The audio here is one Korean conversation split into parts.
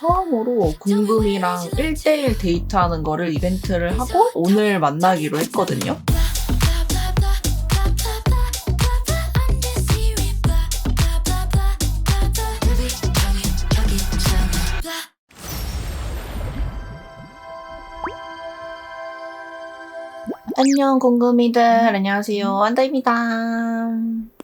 처음으로 궁금이랑 1대1 데이트하는 거를 이벤트를 하고 오늘 만나기로 했거든요. 안녕 궁금이들, 안녕하세요, 안다입니다.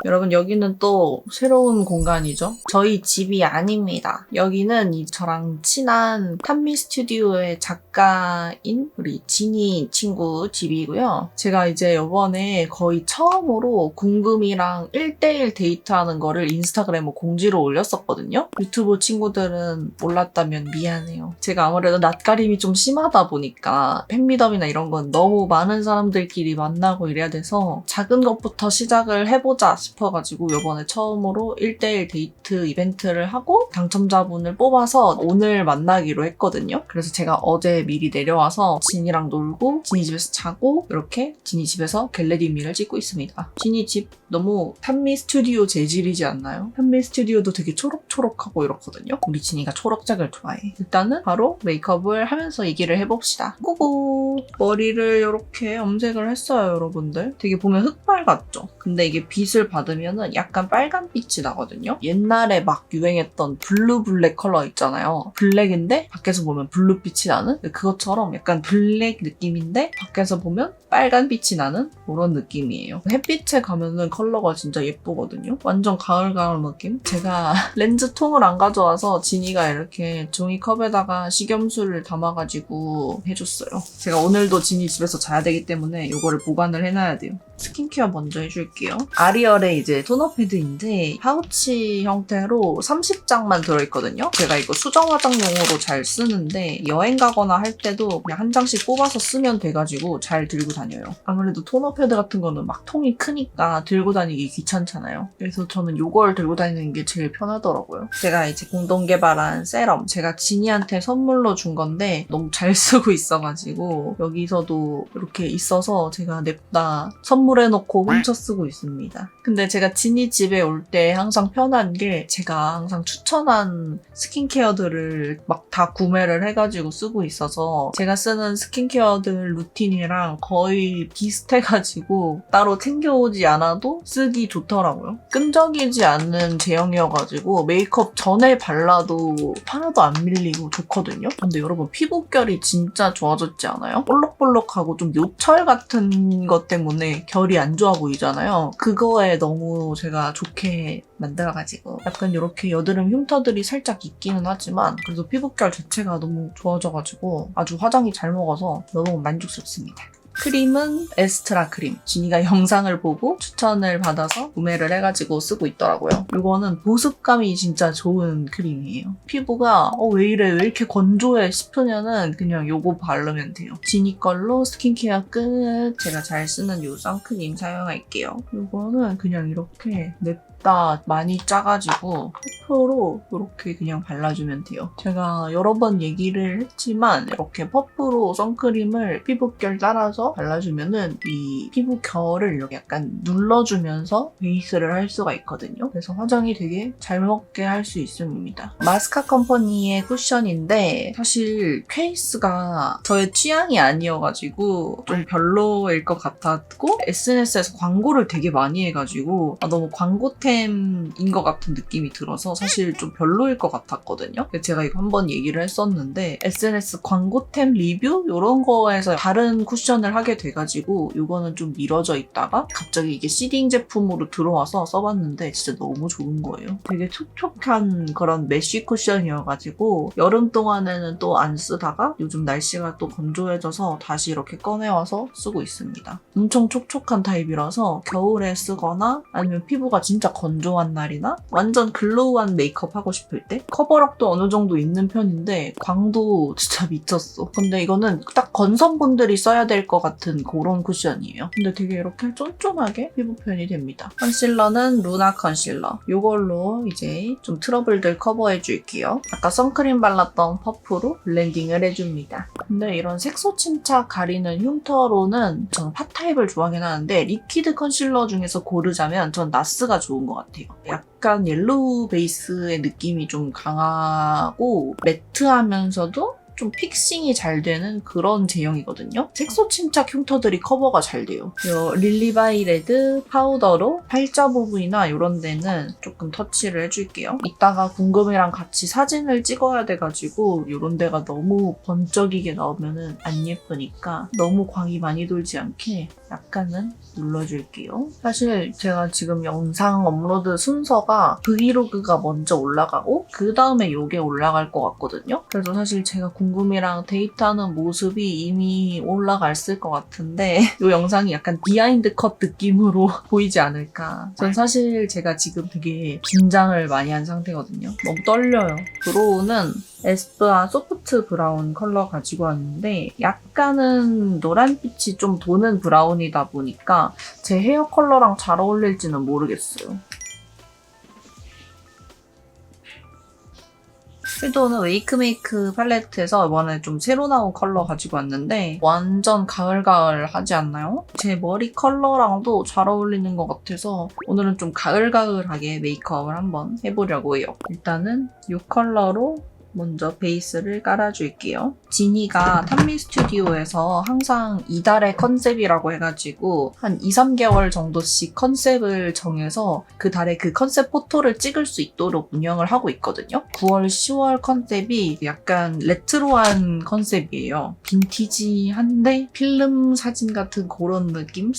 여러분, 여기는 또 새로운 공간이죠. 저희 집이 아닙니다. 여기는 저랑 친한 탄미 스튜디오의 작가인 우리 지니 친구 집이고요. 제가 이제 이번에 거의 처음으로 궁금이랑 1대1 데이트하는 거를 인스타그램에 공지로 올렸었거든요. 유튜브 친구들은 몰랐다면 미안해요. 제가 아무래도 낯가림이 좀 심하다 보니까 팬미덤이나 이런 건 너무 많은 사람들끼리 만나고 이래야 돼서 작은 것부터 시작을 해보자 싶어가지고 이번에 처음으로 1대1 데이트 이벤트를 하고 당첨자분을 뽑아서 오늘 만나기로 했거든요. 그래서 제가 어제 미리 내려와서 진이랑 놀고 지니 집에서 자고 이렇게 지니 집에서 갤러리미를 찍고 있습니다. 지니 집 너무 탄미 스튜디오 재질이지 않나요? 탄미 스튜디오도 되게 초록초록하고 이렇거든요. 우리 지니가 초록색을 좋아해. 일단은 바로 메이크업을 하면서 얘기를 해봅시다. 고고! 머리를 이렇게 염색을 했어요, 여러분들. 되게 보면 흑발 같죠? 근데 이게 빛을 받으면은 약간 빨간빛이 나거든요. 옛날에 막 유행했던 블루 블랙 컬러 있잖아요. 블랙인데 밖에서 보면 블루빛이 나는? 그것처럼 약간 블랙 느낌인데 밖에서 보면 빨간빛이 나는 그런 느낌이에요. 햇빛에 가면은 컬러가 진짜 예쁘거든요. 완전 가을 느낌? 제가 렌즈통을 안 가져와서 지니가 이렇게 종이컵에다가 식염수를 담아가지고 해줬어요. 제가 오늘도 지니 집에서 자야 되기 때문에 이거를 보관을 해놔야 돼요. 스킨케어 먼저 해줄게요. 아리얼의 이제 토너 패드인데 파우치 형태로 30장만 들어있거든요. 제가 이거 수정 화장용으로 잘 쓰는데 여행 가거나 할 때도 그냥 한 장씩 뽑아서 쓰면 돼가지고 잘 들고 다녀요. 아무래도 토너 패드 같은 거는 막 통이 크니까 들고 다니기 귀찮잖아요. 그래서 저는 이걸 들고 다니는 게 제일 편하더라고요. 제가 이제 공동 개발한 세럼, 제가 지니한테 선물로 준 건데 너무 잘 쓰고 있어가지고 여기서도 이렇게 있어서 제가 냅다 선물해놓고 훔쳐 쓰고 있습니다. 근데 제가 지니 집에 올 때 항상 편한 게 제가 항상 추천한 스킨케어들을 막 다 구매를 해가지고 쓰고 있어서 제가 쓰는 스킨케어들 루틴이랑 거의 비슷해가지고 따로 챙겨오지 않아도 쓰기 좋더라고요. 끈적이지 않는 제형이어가지고 메이크업 전에 발라도 하나도 안 밀리고 좋거든요. 근데 여러분 피부결이 진짜 좋아졌지 않아요? 볼록볼록하고 좀 요철 같은 것 때문에 결이 안 좋아 보이잖아요. 그거에 너무 제가 좋게 만들어가지고 약간 이렇게 여드름 흉터들이 살짝 있기는 하지만 그래도 피부결 자체가 너무 좋아져가지고 아주 화장이 잘 먹어서 너무 만족스럽습니다. 크림은 에스트라 크림. 지니가 영상을 보고 추천을 받아서 구매를 해가지고 쓰고 있더라고요. 이거는 보습감이 진짜 좋은 크림이에요. 피부가 왜 이래? 왜 이렇게 건조해? 싶으면은 그냥 이거 바르면 돼요. 지니 걸로 스킨케어 끝. 제가 잘 쓰는 이 선크림 사용할게요. 이거는 그냥 이렇게 냅다 많이 짜가지고 퍼프로 이렇게 그냥 발라주면 돼요. 제가 여러 번 얘기를 했지만 이렇게 퍼프로 선크림을 피부결 따라서 발라주면은 이 피부 결을 이렇게 약간 눌러주면서 베이스를 할 수가 있거든요. 그래서 화장이 되게 잘 먹게 할 수 있습니다. 마스카 컴퍼니의 쿠션인데 사실 케이스가 저의 취향이 아니어가지고 좀 별로일 것 같았고 SNS에서 광고를 되게 많이 해가지고 너무 광고템인 것 같은 느낌이 들어서 사실 좀 별로일 것 같았거든요. 제가 이거 한번 얘기를 했었는데 SNS 광고템 리뷰? 이런 거에서 다른 쿠션을 하게 돼가지고 이거는 좀 미뤄져 있다가 갑자기 이게 시딩 제품으로 들어와서 써봤는데 진짜 너무 좋은 거예요. 되게 촉촉한 그런 메쉬 쿠션이어가지고 여름 동안에는 또 안 쓰다가 요즘 날씨가 또 건조해져서 다시 이렇게 꺼내와서 쓰고 있습니다. 엄청 촉촉한 타입이라서 겨울에 쓰거나 아니면 피부가 진짜 건조한 날이나 완전 글로우한 메이크업 하고 싶을 때 커버력도 어느 정도 있는 편인데 광도 진짜 미쳤어. 근데 이거는 딱 건성분들이 써야 될 것 같은 그런 쿠션이에요. 근데 되게 이렇게 쫀쫀하게 피부 표현이 됩니다. 컨실러는 루나 컨실러. 이걸로 이제 좀 트러블들 커버해줄게요. 아까 선크림 발랐던 퍼프로 블렌딩을 해줍니다. 근데 이런 색소 침착 가리는 흉터로는 저는 팟 타입을 좋아하긴 하는데 리퀴드 컨실러 중에서 고르자면 전 나스가 좋은 것 같아요. 약간 옐로우 베이스의 느낌이 좀 강하고 매트하면서도 좀 픽싱이 잘 되는 그런 제형이거든요. 색소 침착 흉터들이 커버가 잘 돼요. 이 릴리바이레드 파우더로 팔자 부분이나 이런 데는 조금 터치를 해줄게요. 이따가 궁금이랑 같이 사진을 찍어야 돼가지고 이런 데가 너무 번쩍이게 나오면 안 예쁘니까 너무 광이 많이 돌지 않게 약간은 눌러줄게요. 사실 제가 지금 영상 업로드 순서가 브이로그가 먼저 올라가고 그 다음에 이게 올라갈 것 같거든요. 그래서 사실 제가 궁금이랑 데이트하는 모습이 이미 올라갔을 것 같은데 이 영상이 약간 비하인드 컷 느낌으로 보이지 않을까. 전 사실 제가 지금 되게 긴장을 많이 한 상태거든요. 너무 떨려요. 브로우는 에스쁘아 소프트 브라운 컬러 가지고 왔는데 약간은 노란빛이 좀 도는 브라운이다 보니까 제 헤어 컬러랑 잘 어울릴지는 모르겠어요. 섀도우는 웨이크메이크 팔레트에서 이번에 좀 새로 나온 컬러 가지고 왔는데 완전 가을가을 하지 않나요? 제 머리 컬러랑도 잘 어울리는 것 같아서 오늘은 좀 가을가을하게 메이크업을 한번 해보려고 해요. 일단은 이 컬러로 먼저 베이스를 깔아줄게요. 지니가 탄미 스튜디오에서 항상 이달의 컨셉이라고 해가지고 한 2, 3개월 정도씩 컨셉을 정해서 그 달에 그 컨셉 포토를 찍을 수 있도록 운영을 하고 있거든요. 9월, 10월 컨셉이 약간 레트로한 컨셉이에요. 빈티지한데 필름 사진 같은 그런 느낌?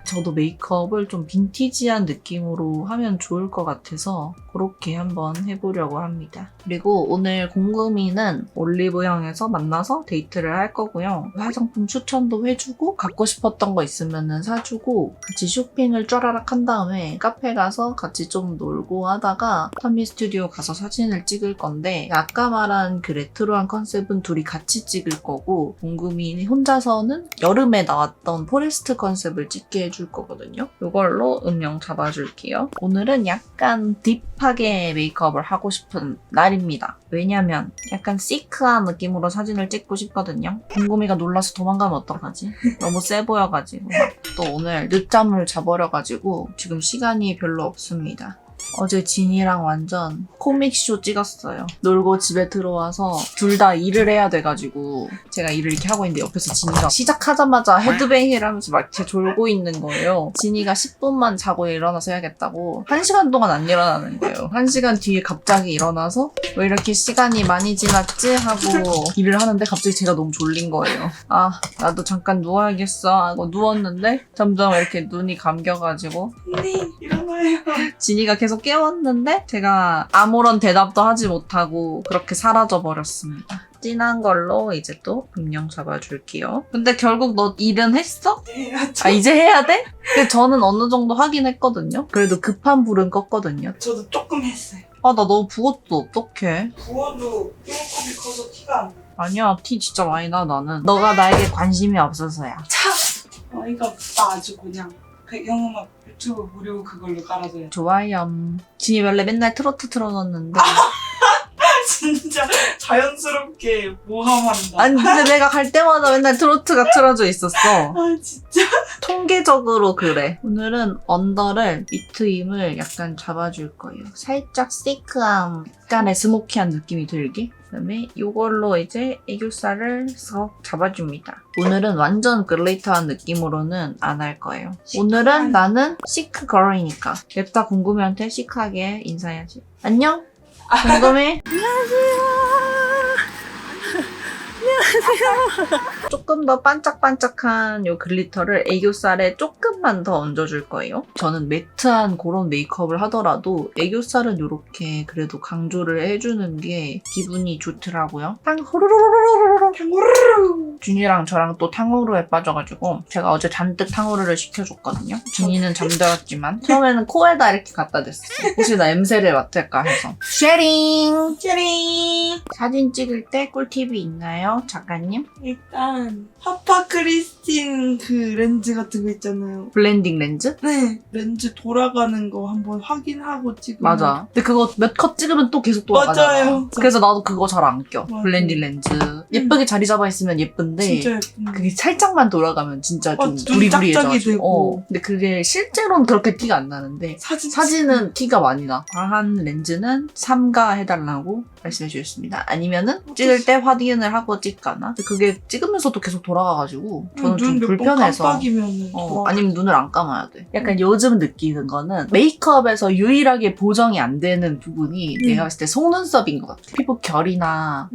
저도 메이크업을 좀 빈티지한 느낌으로 하면 좋을 것 같아서 그렇게 한번 해보려고 합니다. 그리고 오늘 공금이는 올리브영에서 만나서 데이트를 할 거고요. 화장품 추천도 해주고 갖고 싶었던 거 있으면 사주고 같이 쇼핑을 쫘라락 한 다음에 카페 가서 같이 좀 놀고 하다가 탄미 스튜디오 가서 사진을 찍을 건데 아까 말한 그 레트로한 컨셉은 둘이 같이 찍을 거고 공금이 혼자서는 여름에 나왔던 포레스트 컨셉을 찍게 해줄 거거든요. 이걸로 음영 잡아줄게요. 오늘은 약간 딥하게 메이크업을 하고 싶은 날입니다. 왜냐면 약간 시크한 느낌으로 사진을 찍고 싶거든요. 궁금이가 놀라서 도망가면 어떡하지? 너무 세 보여가지고. 또 오늘 늦잠을 자버려가지고 지금 시간이 별로 없습니다. 어제 진이랑 완전 코믹쇼 찍었어요. 놀고 집에 들어와서 둘 다 일을 해야 돼가지고 제가 일을 이렇게 하고 있는데 옆에서 진이가 시작하자마자 헤드뱅이를 하면서 막 이렇게 졸고 있는 거예요. 진이가 10분만 자고 일어나서 해야겠다고 1시간 동안 안 일어나는 거예요. 1시간 뒤에 갑자기 일어나서 왜 이렇게 시간이 많이 지났지? 하고 일을 하는데 갑자기 제가 너무 졸린 거예요. 아 나도 잠깐 누워야겠어 하고 누웠는데 점점 이렇게 눈이 감겨가지고 언니 일어나요. 진이가 계속 깨웠는데 제가 아무런 대답도 하지 못하고 그렇게 사라져버렸습니다. 진한 걸로 이제 또 음영 잡아줄게요. 근데 결국 너 일은 했어? 네, 해야죠. 아 이제 해야 돼? 근데 저는 어느 정도 하긴 했거든요. 그래도 급한 불은 껐거든요. 저도 조금 했어요. 아 나 너무 부었어. 어떡해. 부어도 핑크이 커서 티가 안 나. 아니야 티 진짜 많이 나 나는. 너가 나에게 관심이 없어서야. 참! 어이가 없다 아주 그냥. 배경음악 유튜브 무료 그걸로 깔아줘요. 좋아요. 진이 원래 맨날 트로트 틀어놓는데 진짜 자연스럽게 모함한다. 아니 근데 내가 갈 때마다 맨날 트로트가 틀어져 있었어. 아 진짜? 통계적으로 그래. 오늘은 언더를 밑트 힘을 약간 잡아줄 거예요. 살짝 시크한 약간의 스모키한 느낌이 들게. 그다음에 이걸로 이제 애교살을 썩 잡아줍니다. 오늘은 완전 글리터한 느낌으로는 안 할 거예요. 오늘은 나는 시크 걸이니까 냅다 궁금이한테 시크하게 인사해야지. 안녕? 궁금해? 조금 더 반짝반짝한 이 글리터를 애교살에 조금만 더 얹어줄 거예요. 저는 매트한 그런 메이크업을 하더라도 애교살은 이렇게 그래도 강조를 해주는 게 기분이 좋더라고요. 탕후루루루루루루 탕후루루. 준이랑 저랑 또 탕후루에 빠져가지고 제가 어제 잔뜩 탕후루를 시켜줬거든요. 준이는 잠들었지만 처음에는 코에다 이렇게 갖다 댔어요. 혹시 나 엠세를 맡을까 해서. 쉐링! 쉐링! 사진 찍을 때 꿀팁이 있나요? 작가님? 일단 파파 크리스틴 그 렌즈 같은 거 있잖아요. 블렌딩 렌즈? 네. 렌즈 돌아가는 거 한번 확인하고 찍으면 맞아. 근데 그거 몇 컷 찍으면 또 계속 돌아가잖아. 맞아요. 그래서 나도 그거 잘 안 껴. 맞아. 블렌딩 렌즈. 예쁘게 자리 잡아 있으면 예쁜데 진짜 예쁜데. 그게 살짝만 돌아가면 진짜 좀 좀 부리부리해져. 짝짝이 되고. 근데 그게 실제로는 그렇게 티가 안 나는데 사진은 티가 많이 나. 과한 렌즈는 삼가해달라고 말씀해 주셨습니다. 아니면은 찍을 때 확인을 하고 찍거나. 그게 찍으면서도 계속 돌아가가지고 저는 좀 불편해서. 깜빡이면은 아니면 눈을 안 감아야 돼. 약간 요즘 느끼는 거는 메이크업에서 유일하게 보정이 안 되는 부분이 내가 봤을 때 속눈썹인 것 같아. 피부 결이나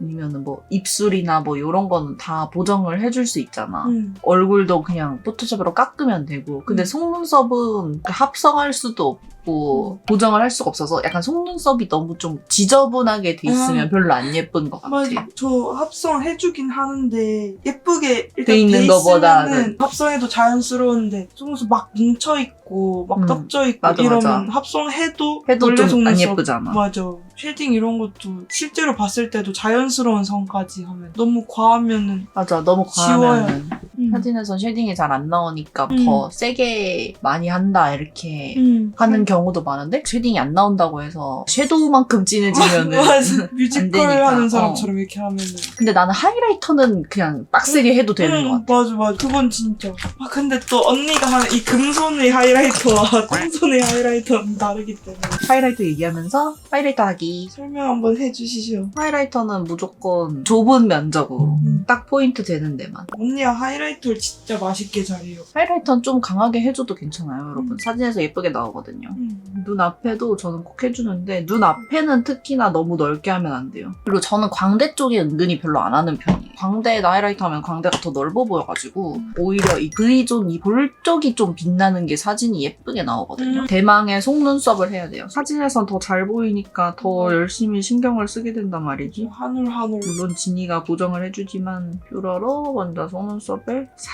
아니면은 뭐 입술이나 뭐 이런 거는 다 보정을 해줄 수 있잖아. 얼굴도 그냥 포토샵으로 깎으면 되고. 근데 속눈썹은 합성할 수도 없고 보정을 할 수가 없어서 약간 속눈썹이 너무 좀 지저분하게 돼 있으면 별로 안 예쁜 것 같아. 맞아. 저 합성해주긴 하는데 예쁘게 일단 돼 있는 거보다는 합성해도 자연스러운데 속눈썹 막 뭉쳐있고 막 떡져있고 맞아, 이러면 맞아. 합성해도 해도 원래 좀 안 속눈썹 예쁘잖아. 맞아. 쉐딩 이런 것도 실제로 봤을 때도 자연스러운 선까지 하면 너무 과하면은 맞아. 너무 지워요. 과하면 사진에선 쉐딩이 잘 안 나오니까 더 세게 많이 한다 이렇게 하는 경우도 많은데 쉐딩이 안 나온다고 해서 섀도우만큼 진해지면은 맞아. 안 뮤지컬 되니까. 하는 사람처럼 이렇게 하면은 근데 나는 하이라이터는 그냥 빡세게 해도 되는 것 같아. 맞아 맞아. 그건 진짜. 근데 또 언니가 하는 이 금손의 하이라이터와 금손의 하이라이터는 다르기 때문에 하이라이터 얘기하면서 하이라이터 하기. 설명 한번 해주시죠. 하이라이터는 무조건 좁은 면적으로 딱 포인트 되는 데만. 언니가 하이라이터를 진짜 맛있게 잘해요. 하이라이터는 좀 강하게 해줘도 괜찮아요, 여러분. 사진에서 예쁘게 나오거든요. 눈 앞에도 저는 꼭 해주는데 눈 앞에는 특히나 너무 넓게 하면 안 돼요. 그리고 저는 광대 쪽에 은근히 별로 안 하는 편이에요. 광대에 하이라이터 하면 광대가 더 넓어 보여가지고 오히려 이 V존, 이 볼 쪽이 좀 빛나는 게 사진이 예쁘게 나오거든요. 대망의 속눈썹을 해야 돼요. 사진에선 더 잘 보이니까 더 열심히 신경을 쓰게 된단 말이지. 한올 물론 지니가 보정을 해주지만 뷰러로 먼저 속눈썹을 싹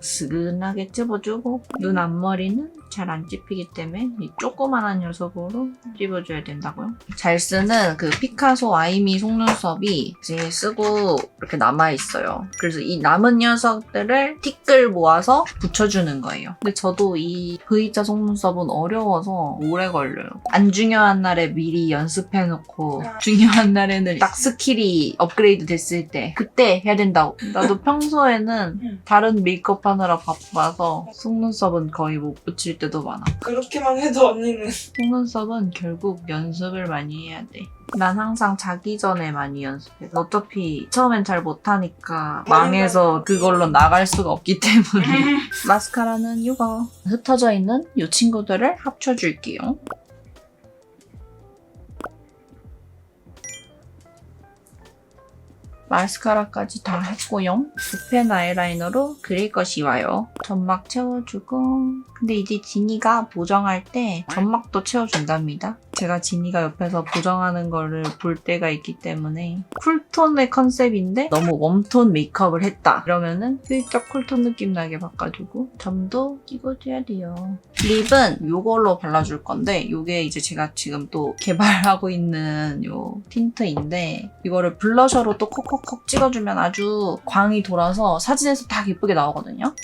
스근하게 찝어주고 눈 앞머리는 잘 안 찝히기 때문에 이 조그만한 녀석으로 찝어줘야 된다고요. 잘 쓰는 그 피카소 아이미 속눈썹이 이제 쓰고 이렇게 남아있어요. 그래서 이 남은 녀석들을 티끌 모아서 붙여주는 거예요. 근데 저도 이 V자 속눈썹은 어려워서 오래 걸려요. 안 중요한 날에 미리 연습해놓고 중요한 날에는 딱 스킬이 업그레이드 됐을 때 그때 해야 된다고. 나도 평소에는 다른 메이크업 하느라 바빠서 속눈썹은 거의 못 붙일 때도 많아. 그렇게만 해도 언니는 속눈썹은 결국 연습을 많이 해야 돼. 난 항상 자기 전에 많이 연습해. 어차피 처음엔 잘 못하니까 망해서 그걸로 나갈 수가 없기 때문에. 마스카라는 이거. 흩어져 있는 이 친구들을 합쳐줄게요. 마스카라까지 다 했고요. 붓펜 아이라이너로 그릴 것이 와요. 점막 채워주고. 근데 이제 지니가 보정할 때 점막도 채워준답니다. 제가 지니가 옆에서 보정하는 거를 볼 때가 있기 때문에 쿨톤의 컨셉인데 너무 웜톤 메이크업을 했다. 이러면은 슬쩍 쿨톤 느낌 나게 바꿔주고 점도 끼워줘야 돼요. 립은 이걸로 발라줄 건데 이게 이제 제가 지금 또 개발하고 있는 요 틴트인데 이거를 블러셔로 또 콕콕콕 찍어주면 아주 광이 돌아서 사진에서 딱 예쁘게 나오거든요.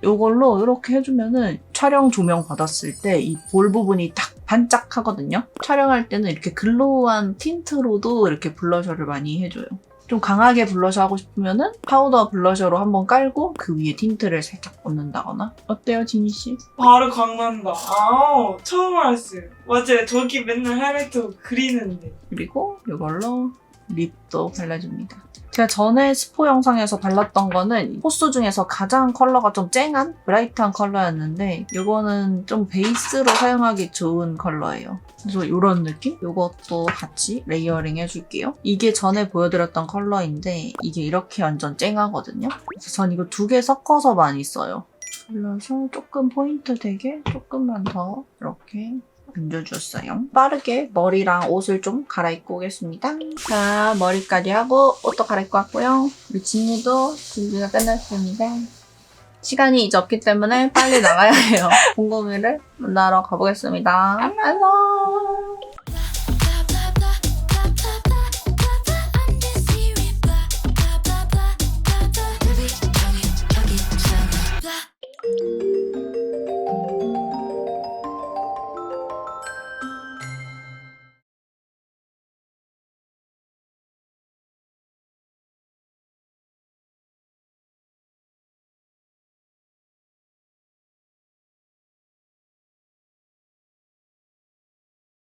이걸로 이렇게 해주면은 촬영 조명 받았을 때 이 볼 부분이 딱 반짝하거든요. 촬영할 때는 이렇게 글로우한 틴트로도 이렇게 블러셔를 많이 해줘요. 좀 강하게 블러셔 하고 싶으면은 파우더 블러셔로 한번 깔고 그 위에 틴트를 살짝 얹는다거나. 어때요, 지니씨? 바로 강난다. 아우 처음 알았어요. 맞아요. 저기 맨날 하이라이터 그리는데. 그리고 이걸로 립도 발라줍니다. 제가 전에 스포 영상에서 발랐던 거는 호수 중에서 가장 컬러가 좀 쨍한 브라이트한 컬러였는데 이거는 좀 베이스로 사용하기 좋은 컬러예요. 그래서 이런 느낌? 이것도 같이 레이어링 해줄게요. 이게 전에 보여드렸던 컬러인데 이게 이렇게 완전 쨍하거든요. 그래서 전 이거 두 개 섞어서 많이 써요. 발라서 조금 포인트 되게 조금만 더 이렇게 얹어줬어요. 빠르게 머리랑 옷을 좀 갈아입고 오겠습니다. 자, 머리까지 하고 옷도 갈아입고 왔고요. 우리 진이도 준비가 끝났습니다. 시간이 이제 없기 때문에 빨리 나가야 해요. 공공이를 만나러 가보겠습니다. 안녕!